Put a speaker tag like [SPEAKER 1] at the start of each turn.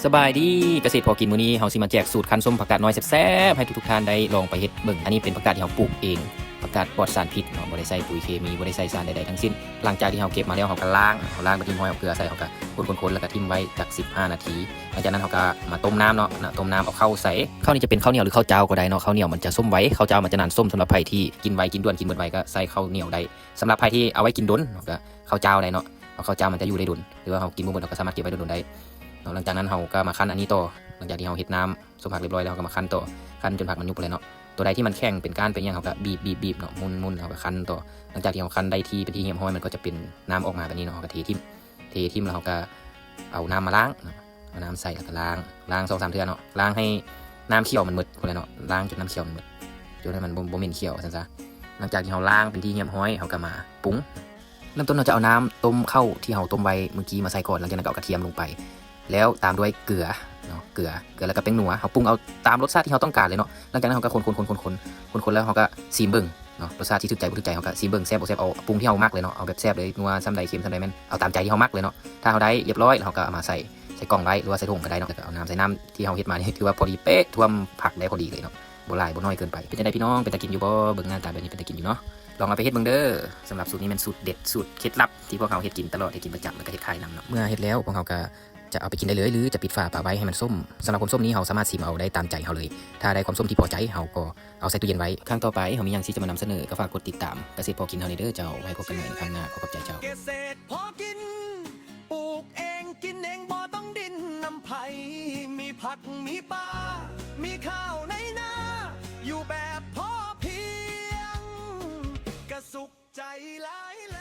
[SPEAKER 1] สบายดีเกษตรพอกินมื้อนี้เฮาสิมาแจกสูตรคั้นส้มผักกาดน้อยแซ่บๆให้ทุกๆท่านได้ลองไปเฮ็ดเบิ่งอันนี้เป็นผักกาดที่เฮาปลูกเองผักกาดปลอดสารพิษเนาะบ่ได้ใส่ปุ๋ยเคมีบ่ได้ใส่สารใดๆทั้งสิ้นหลังจากที่เฮาเก็บมาแล้วเฮาก็ล้างไปทิ้งไว้เอาเกลือใส่เฮาก็คนๆๆแล้วก็ทิ้งไว้จัก15นาทีหลังจากนั้นเฮาก็มาต้มน้ำเนาะต้มน้ำเอาข้าวใส่ข้าวนี่จะเป็นข้าวเหนียวหรือข้าวเจ้าก็ได้เนาะข้าวเหนียวมันจะส้มไว้ข้าวเจ้ามันจะนานส้มสำหรับไผที่กินไวกินด่วนกินเบิดไวก็ใส่ข้าวเหนียวได้สำหรับไผที่เอาไว้กินดนก็ข้าวเจ้าได้เนาะข้าวเจ้ามันจะอยู่ได้ดนหรือว่าเฮากินบ่หมดเราก็สามารถเก็บไว้ดนได้หลังจากนั้นเฮาก็มาคั้นอันนี้ต่อหลังจากที่เราเฮ็ดน้ำส้มผักเรียบร้อยแล้วก็มาคั้นต่อคั้นจนผักมันยุบเลยเนาะตัวใดที่มันแข็งเป็นก้านเป็นอย่างเขาก็บีบเนาะมุนเราก็คั้นต่อหลังจากที่เราคั้นได้ที่เป็นที่เหี่ยวห้อยมันก็จะเป็นน้ำออกมาแบบนี้เนาะก็เททิ่มแล้วเราก็เอาน้ำมาล้างเอาน้ำใส่แล้วก็ล้าง2-3 เทื่อเนาะล้างให้น้ำเขียวมันหมดคนละเนาะล้างจนน้ำเขียวมันหมดจนให้มันบ่เหม็นเขียวซั่นซะหลังจากที่เราล้างเป็นที่เหี่ยวห้อยเราก็มาปรุงเริ่มต้นเราจะเอาน้ำต้มข้าวที่เราต้มไว้เมื่อกี้มาใส่ก่อนหลังจากนั้นก็เอากระเทียมลงไปแล้วตามด้วยเกลือเนาะเกลือแล้วก็แป้งนัวเขาปรุงเอาตามรสชาติที่เราต้องการเลยเนาะหลังจากนั้นเขาก็คนแล้วเขาก็ซีมเบิ่งเนาะรสชาติที่ถูกใจบ่ถูกใจเขาก็ซีมเบิ่งแซ่บบ่แซ่บเอาปรุงที่เรามักเลยเนาะเอาแบบแซ่บเลยนัวซ้ำใดเค็มซ้ำใดแม่นเอาตามใจที่เรามักเลยเนาะถ้าเขาได้เรียบร้อยเขาก็เอามาใส่กล่องไว้หรือว่าใส่ถุงก็ได้เนาะแล้วก็เอาน้ำใส่น้ำที่เราเฮ็ดมานี่ถือว่าพอดีเป๊ะท่วมผักได้พอดีเลยเนาะบ่หลายบ่น้อยเกินไปเป็นจังได๋พี่น้องเป็นตากินอยู่บ่เบิ่งหน้าตาแบบนี้เป็นตากินอยู่เนาะลองเอาไปเฮ็ดเบิ่งเด้อสำหรับสูตรนี้เป็นสูตรเด็ดสูตรเคล็ดลับที่พวกเขาเฮ็ดกินตลอดเฮ็ดกินประจำแล้วก็เฮ็ดขายนำเนาะเมื่อเฮ็ดแล้วพวกเขาก็จะเอาไปกินได้เลยหรือจะปิดฝาปาไว้ให้มันส้มสำหรับความส้มนี้เราสามารถชิมเอาได้ตามใจเราเลยถ้าได้ความส้มที่พอใจเราก็เอาใส่ตู้เย็นไว้ครั้งต่อไปเรามีอย่างที่จะมานำเสนอก็ฝากกดติดตามเกษตรพอกินเฮาเด้อเจ้าไว้พบกันใหม่ครั้งหน้าขอขอบใจเจ้า
[SPEAKER 2] เกษตรพอกินปลูกเองกินเองบ่ต้องดิ้นนำไผมีผักมีปลามีข้าวในนาอยู่แบบพอเพียงกระสุขใจหลายแล